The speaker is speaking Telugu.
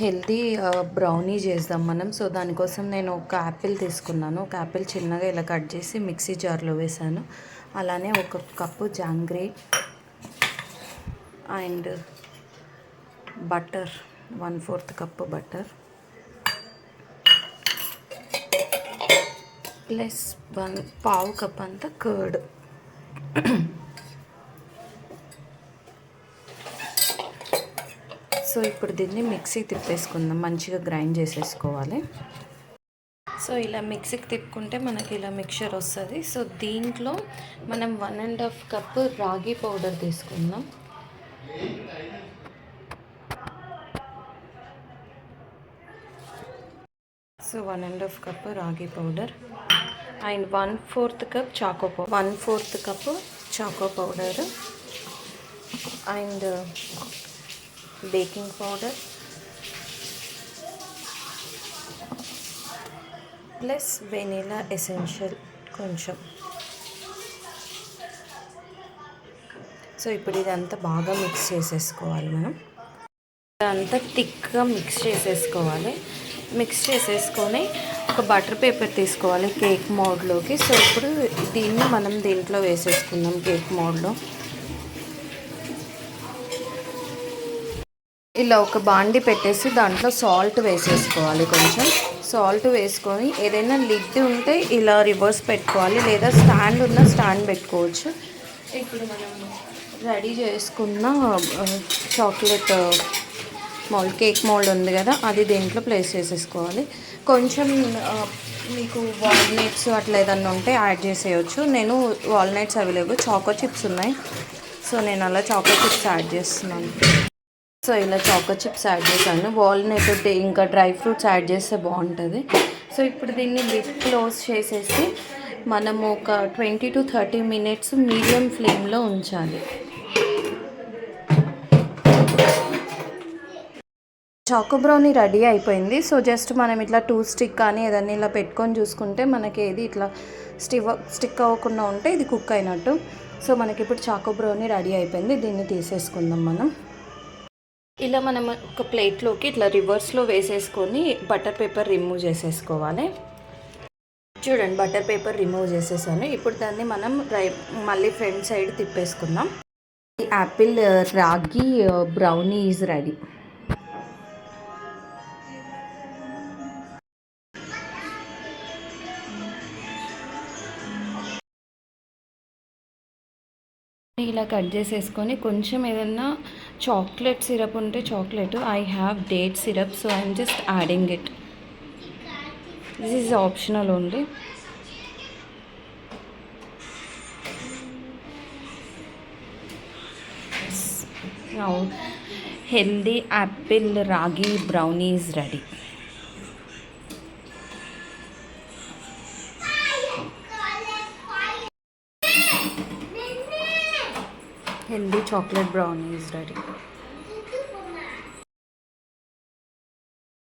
హెల్దీ బ్రౌనీ చేద్దాం మనం. సో దానికోసం నేను ఒక యాపిల్ తీసుకున్నాను. ఒక యాపిల్ చిన్నగా ఇలా కట్ చేసి మిక్సీ జార్లో వేసాను. అలానే ఒక cup jangri and butter, 1/4 cup butter plus 1/2 cup అంత కర్డ్. సో ఇప్పుడు దీన్ని మిక్సీ తిప్పేసుకుందాం, మంచిగా గ్రైండ్ చేసేసుకోవాలి. సో ఇలా మిక్సీకి తిప్పుకుంటే మనకి ఇలా మిక్చర్ వస్తుంది. సో దీంట్లో మనం 1.5 కప్పు రాగి పౌడర్ తీసుకుందాం. So 1.5 cup ragi powder and 1/4 cup choco powder, 1/4 cup choco powder and baking powder plus vanilla essential కొంచెం. సో ఇప్పుడు ఇదంతా బాగా మిక్స్ చేసేసుకోవాలి. మనం ఇదంతా థిక్గా మిక్స్ చేసేసుకోవాలి. మిక్స్ చేసేసుకొని ఒక బటర్ పేపర్ తీసుకోవాలి కేక్ మోడ్లోకి. సో ఇప్పుడు దీన్ని మనం దీంట్లో వేసేసుకుందాం కేక్ మోడ్లో. ఇలా ఒక బాండి పెట్టేసి దాంట్లో సాల్ట్ వేసేసుకోవాలి. కొంచెం సాల్ట్ వేసుకొని ఏదైనా లిడ్ ఉంటే ఇలా రివర్స్ పెట్టుకోవాలి, లేదా స్టాండ్ ఉన్న స్టాండ్ పెట్టుకోవచ్చు. ఇప్పుడు మనం రెడీ చేసుకున్న చాక్లెట్ మోల్డ్, కేక్ మోల్డ్ ఉంది కదా, అది దీంట్లో ప్లేస్ చేసేసుకోవాలి. కొంచెం మీకు వాల్నట్స్ అట్లా ఏదన్నా ఉంటే యాడ్ చేసేయచ్చు. నేను వాల్నట్స్ అవైలబుల్, చాకో చిప్స్ ఉన్నాయి. సో నేను అలా చాకో చిప్స్ యాడ్ చేస్తున్నాను. సో ఇలా చాకో చిప్స్ యాడ్ చేశాను. వాల్నట్ ఇంకా డ్రై ఫ్రూట్స్ యాడ్ చేస్తే బాగుంటుంది. సో ఇప్పుడు దీన్ని లిడ్ క్లోజ్ చేసేసి మనము ఒక 20 to 30 మినిట్స్ మీడియం ఫ్లేమ్లో ఉంచాలి. చాకో బ్రౌనీ రెడీ అయిపోయింది. సో జస్ట్ మనం ఇట్లా 2 స్టిక్ కానీ ఏదన్నా ఇలా పెట్టుకొని చూసుకుంటే మనకి ఏది ఇట్లా స్టిక్ అవ్వకుండా ఉంటే ఇది కుక్ అయినట్టు. సో మనకి ఇప్పుడు చాకో బ్రౌనీ రెడీ అయిపోయింది. దీన్ని తీసేసుకుందాం మనం. ఇలా మనం ఒక ప్లేట్లోకి ఇట్లా రివర్స్లో వేసేసుకొని బటర్ పేపర్ రిమూవ్ చేసేసుకోవాలి. చూడండి, బటర్ పేపర్ రిమూవ్ చేసేసాను. ఇప్పుడు దాన్ని మనం మళ్ళీ ఫ్రంట్ సైడ్ తిప్పేసుకుందాం. Apple ragi brownie is ready. ఇలా కట్ చేసేసుకొని కొంచెం ఏదన్నా చాక్లెట్ సిరప్ ఉంటే chocolate, I have date syrup, so I'm just adding it. This is optional only. Now healthy apple ragi brownie is ready. Healthy chocolate brownie is ready.